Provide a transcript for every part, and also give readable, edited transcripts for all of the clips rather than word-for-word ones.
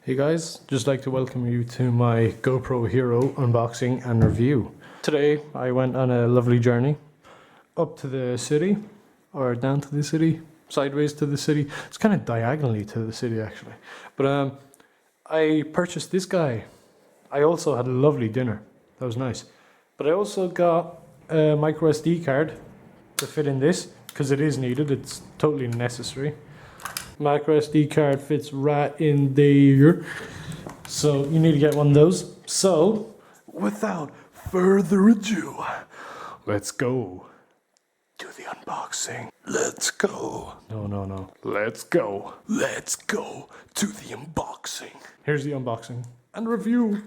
Hey guys, just like to welcome you to my GoPro Hero unboxing and review. Today I went on a lovely journey up to the city, or down to the city, sideways to the city. It's kind of diagonally to the city actually. But I purchased this guy. I also had a lovely dinner. That was nice. But I also got a micro SD card to fit in this because it is needed. It's totally necessary. Micro SD card fits right in there, so you need to get one of those. So without further ado, let's go to the unboxing. Let's go. No. Let's go to the unboxing. Here's the unboxing and review.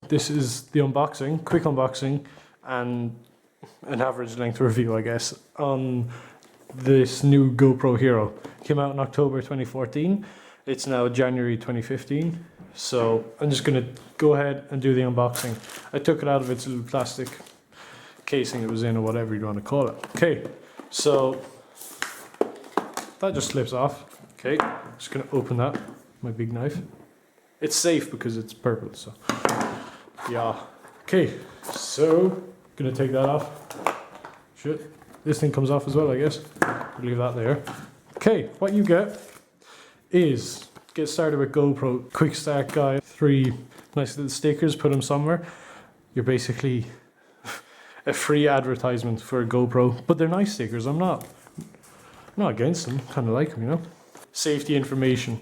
This is the unboxing, quick unboxing, and an average length review, I guess, on this new GoPro Hero. Came out in October 2014. It's now January 2015. So I'm just gonna go ahead and do the unboxing. I took it out of its little plastic casing it was in, or whatever you want to call it. Okay, so that just slips off. Okay, just gonna open that with my big knife. It's safe because it's purple, so yeah. Okay, so gonna take that off. Shit. This thing comes off as well, I guess. Leave that there. Okay, what you get is, get started with GoPro. Quick start guide. 3 nice little stickers, put them somewhere. You're basically a free advertisement for a GoPro. But they're nice stickers, I'm not against them. Kind of like them, you know. Safety information.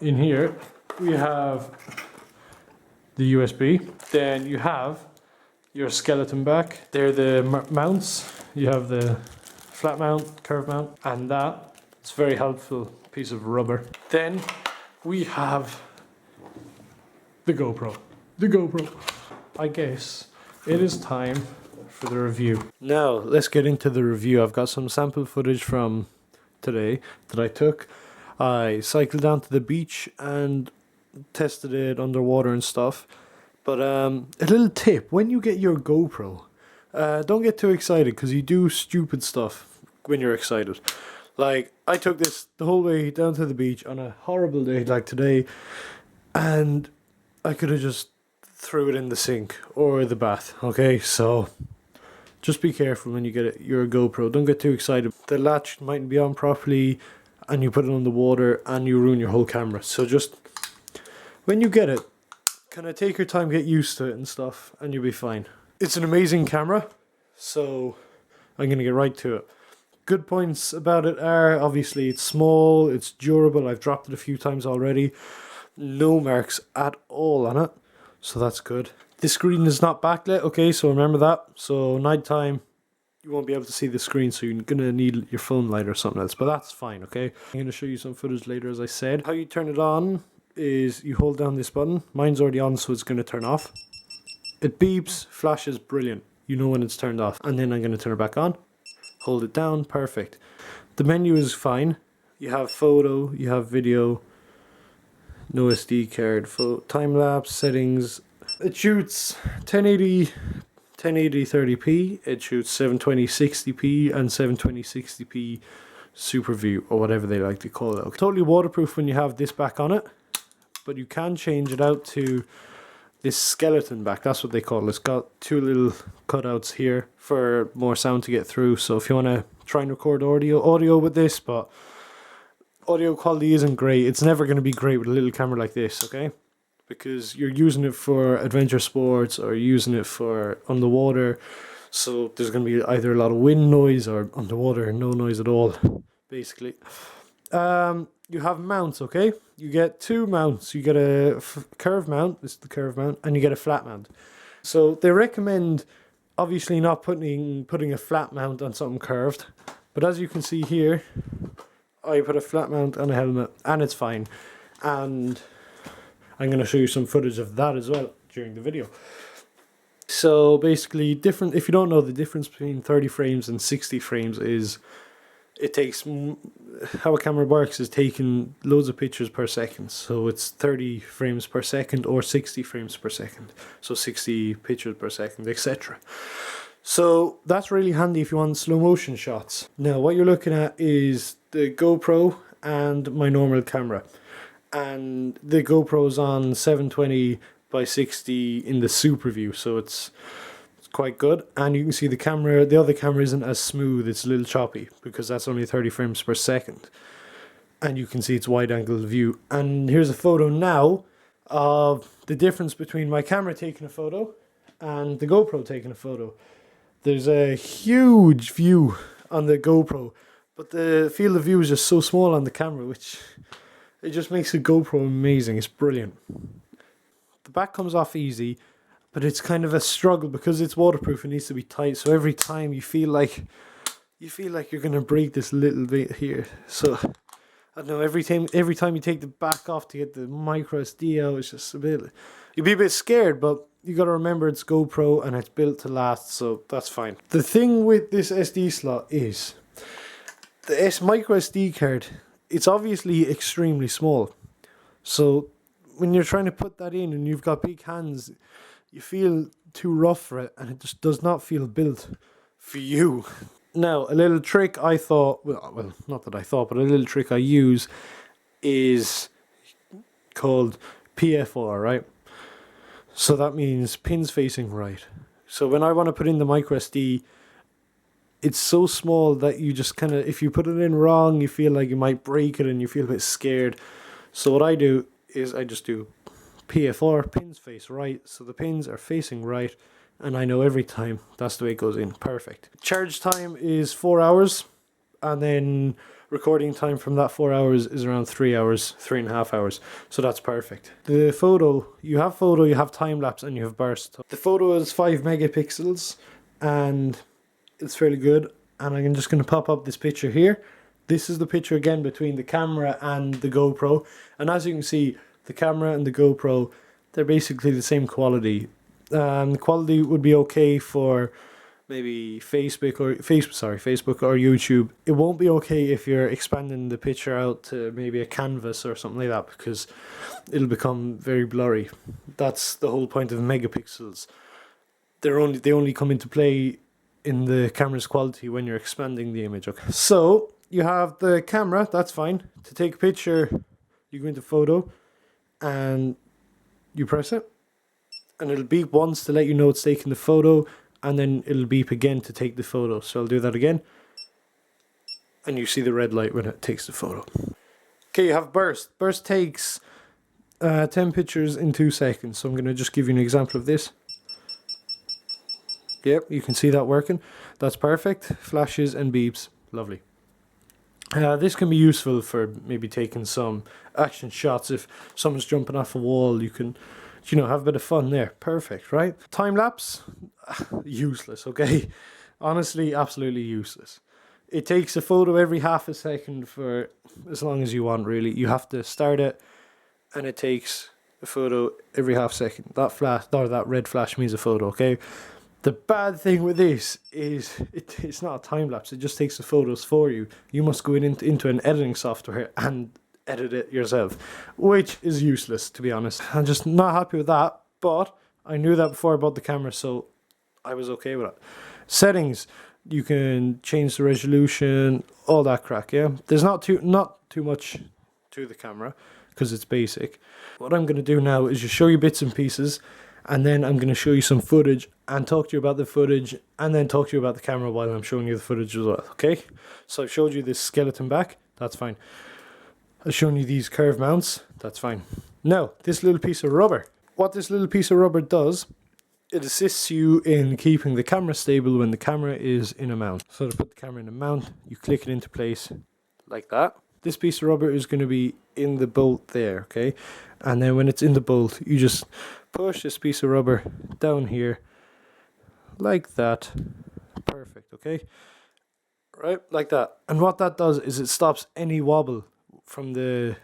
In here, we have the USB. Then you have your skeleton back. They're the mounts. You have the flat mount, curve mount, and that. It's a very helpful piece of rubber. Then we have the GoPro. The GoPro. I guess it is time for the review. Now, let's get into the review. I've got some sample footage from today that I took. I cycled down to the beach and tested it underwater and stuff. But a little tip, when you get your GoPro, don't get too excited because you do stupid stuff when you're excited. Like, I took this the whole way down to the beach on a horrible day like today, and I could have just threw it in the sink or the bath, okay? So just be careful when you get your GoPro. Don't get too excited. The latch mightn't be on properly and you put it on the water and you ruin your whole camera. So just, when you get it, kind of take your time, get used to it and stuff, and you'll be fine. It's an amazing camera, so I'm going to get right to it. Good points about it are, obviously, it's small, it's durable. I've dropped it a few times already. No marks at all on it, so that's good. The screen is not backlit, okay, so remember that. So nighttime, you won't be able to see the screen, so you're going to need your phone light or something else, but that's fine, okay? I'm going to show you some footage later, as I said. How you turn it on is you hold down this button. Mine's already on, so it's going to turn off. It beeps, flashes, brilliant. You know when it's turned off. And then I'm going to turn it back on. Hold it down, perfect. The menu is fine. You have photo, you have video, no SD card, time lapse, settings. It shoots 1080 30p. It shoots 720 60p and 720 60p super view, or whatever they like to call it. Okay. Totally waterproof when you have this back on it, but you can change it out to this skeleton back. That's what they call it. It's got 2 little cutouts here for more sound to get through. So if you want to try and record audio with this, but audio quality isn't great. It's never going to be great with a little camera like this, okay? Because you're using it for adventure sports or using it for underwater. So there's going to be either a lot of wind noise or underwater no noise at all, basically. You have mounts, okay? You get 2 mounts. You get a curve mount, this is the curve mount, and you get a flat mount. So they recommend, obviously, not putting a flat mount on something curved. But as you can see here, I put a flat mount on a helmet, and it's fine. And I'm going to show you some footage of that as well during the video. So basically, if you don't know, the difference between 30 frames and 60 frames is, it takes, how a camera works is taking loads of pictures per second. So it's 30 frames per second or 60 frames per second. So 60 pictures per second, etc. So that's really handy if you want slow motion shots. Now what you're looking at is the GoPro and my normal camera. and the GoPro's on 720 by 60 in the super view, so it's quite good. And you can see the other camera isn't as smooth, it's a little choppy because that's only 30 frames per second. And you can see it's wide angle view. And here's a photo now of the difference between my camera taking a photo and the GoPro taking a photo. There's a huge view on the GoPro, but the field of view is just so small on the camera, which it just makes the GoPro amazing. It's brilliant. The back comes off easy, but it's kind of a struggle because it's waterproof. It needs to be tight, so every time you feel like you're gonna break this little bit here. So I don't know. Every time you take the back off to get the micro SD out, it's just a bit. You'd be a bit scared, but you got to remember it's GoPro and it's built to last, so that's fine. The thing with this SD slot is the micro SD card. It's obviously extremely small, so when you're trying to put that in and you've got big hands, you feel too rough for it, and it just does not feel built for you. Now, a little trick I thought, well, not that I thought, but a little trick I use is called PFR, right? So that means pins facing right. So when I want to put in the micro SD, it's so small that you just kind of, if you put it in wrong, you feel like you might break it and you feel a bit scared. So what I do is I just do PFR, pins face right, so the pins are facing right, and I know every time that's the way it goes in. Perfect. Charge time is 4 hours, and then recording time from that 4 hours is around 3 hours, 3.5 hours. So that's perfect. The photo, you have time lapse, and you have burst. The photo is 5 megapixels, and it's fairly good. And I'm just going to pop up this picture here. This is the picture again between the camera and the GoPro, and as you can see, the camera and the GoPro, they're basically the same quality. The quality would be okay for maybe Facebook or YouTube. It won't be okay if you're expanding the picture out to maybe a canvas or something like that, because it'll become very blurry. That's the whole point of megapixels. They only come into play in the camera's quality when you're expanding the image. Okay. So you have the camera, that's fine. To take a picture, you go into photo and you press it, and it'll beep once to let you know it's taking the photo, and then it'll beep again to take the photo. So I'll do that again, and you see the red light when it takes the photo. Okay, you have burst. Burst takes 10 pictures in 2 seconds. So I'm going to just give you an example of this. Yep, you can see that working. That's perfect. Flashes and beeps. Lovely. This can be useful for maybe taking some action shots. If someone's jumping off a wall, you can, have a bit of fun there. Perfect, right? Time lapse, useless, okay? Honestly, absolutely useless. It takes a photo every half a second for as long as you want, really. You have to start it, and it takes a photo every half second. That flash, or that red flash means a photo, okay? The bad thing with this is it's not a time lapse. It just takes the photos for you. You must go into an editing software and edit it yourself, which is useless, to be honest. I'm just not happy with that, but I knew that before I bought the camera, so I was okay with it. Settings, you can change the resolution, all that crack, yeah? There's not too much to the camera because it's basic. What I'm going to do now is just show you bits and pieces, and then I'm going to show you some footage and talk to you about the footage, and then talk to you about the camera while I'm showing you the footage as well, okay? So I've showed you this skeleton back, that's fine. I've shown you these curved mounts, that's fine. Now, this little piece of rubber. What this little piece of rubber does, it assists you in keeping the camera stable when the camera is in a mount. So to put the camera in a mount, you click it into place like that. This piece of rubber is going to be in the bolt there, okay? And then when it's in the bolt, you just push this piece of rubber down here like that. Perfect, okay? Right, like that. And what that does is it stops any wobble from the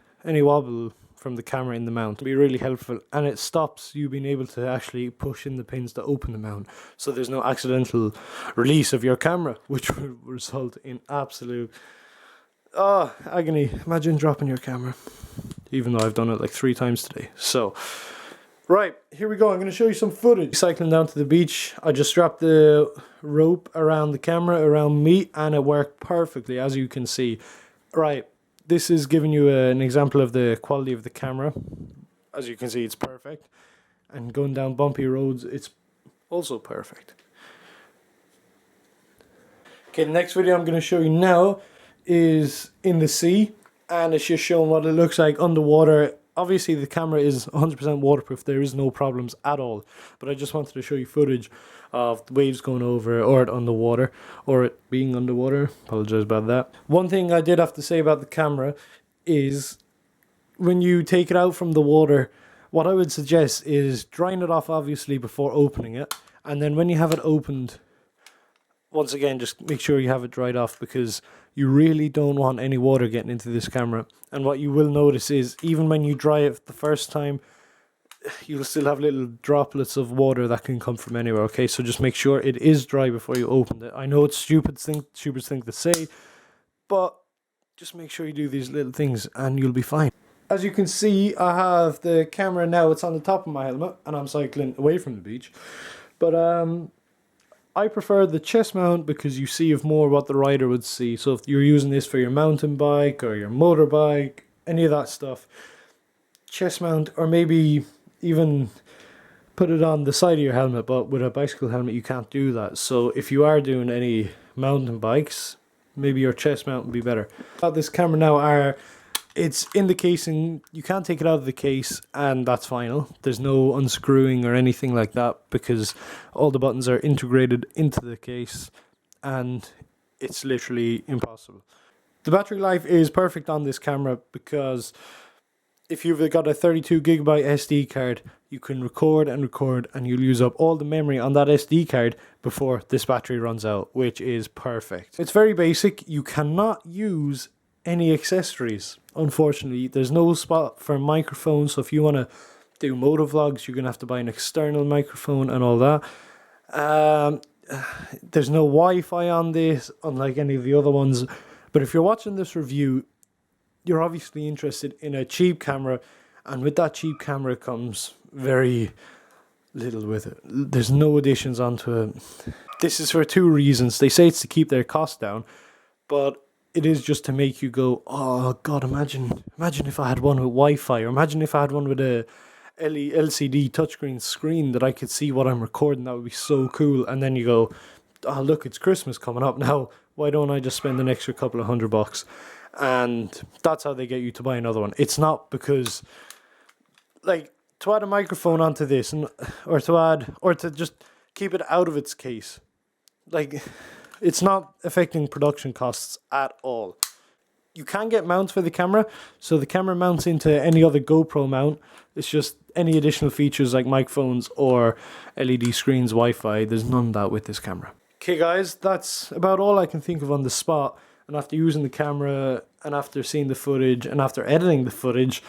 camera in the mount. It'll be really helpful, and it stops you being able to actually push in the pins to open the mount, so there's no accidental release of your camera, which will result in absolute agony. Imagine dropping your camera, even though I've done it like 3 times today. So right, here we go. I'm going to show you some footage. Cycling down to the beach, I just strapped the rope around the camera, around me, and it worked perfectly, as you can see. Right, this is giving you an example of the quality of the camera. As you can see, it's perfect. And going down bumpy roads, it's also perfect. Okay, the next video I'm going to show you now is in the sea, and it's just showing what it looks like underwater. Obviously the camera is 100% waterproof, there is no problems at all, but I just wanted to show you footage of the waves going over, or it underwater, or it being underwater. Apologize about that. One thing I did have to say about the camera is when you take it out from the water, what I would suggest is drying it off obviously before opening it, and then when you have it opened, once again, just make sure you have it dried off, because you really don't want any water getting into this camera. And what you will notice is, even when you dry it the first time, you'll still have little droplets of water that can come from anywhere, okay? So just make sure it is dry before you open it. I know it's stupid thing to say, but just make sure you do these little things and you'll be fine. As you can see, I have the camera now, it's on the top of my helmet, and I'm cycling away from the beach. But I prefer the chest mount because you see more what the rider would see. So if you're using this for your mountain bike or your motorbike, any of that stuff, chest mount, or maybe even put it on the side of your helmet, but with a bicycle helmet you can't do that. So if you are doing any mountain bikes, maybe your chest mount would be better. About this camera now it's in the casing, you can't take it out of the case, and that's final. There's no unscrewing or anything like that because all the buttons are integrated into the case and it's literally impossible. The battery life is perfect on this camera because if you've got a 32GB SD card, you can record and record and you'll use up all the memory on that SD card before this battery runs out, which is perfect. It's very basic. You cannot use any accessories. Unfortunately, there's no spot for microphones, so if you want to do motovlogs, you're going to have to buy an external microphone and all that. There's no Wi-Fi on this, unlike any of the other ones. But if you're watching this review, you're obviously interested in a cheap camera, and with that cheap camera comes very little with it. There's no additions onto it. This is for two reasons. They say it's to keep their costs down, but it is just to make you go, oh god, imagine if I had one with Wi-Fi, or imagine if I had one with a LCD touchscreen screen that I could see what I'm recording. That would be so cool. And then you go, oh look, it's Christmas coming up now, why don't I just spend an extra couple of $100? And that's how they get you to buy another one. It's not because, like, to add a microphone onto this, or to just keep it out of its case, like, it's not affecting production costs at all. You can get mounts for the camera, so the camera mounts into any other GoPro mount. It's just any additional features like microphones or LED screens, Wi-Fi, there's none of that with this camera. Okay guys, that's about all I can think of on the spot. And after using the camera, and after seeing the footage, and after editing the footage,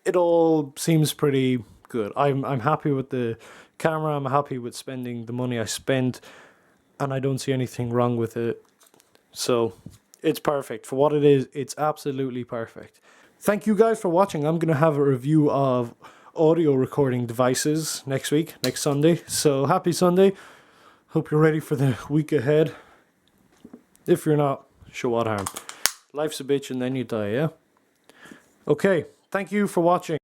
it all seems pretty good. I'm happy with the camera, I'm happy with spending the money I spent, and I don't see anything wrong with it. So it's perfect. For what it is, it's absolutely perfect. Thank you guys for watching. I'm going to have a review of audio recording devices next week, next Sunday. So happy Sunday. Hope you're ready for the week ahead. If you're not, show what harm. Life's a bitch and then you die, yeah? Okay, thank you for watching.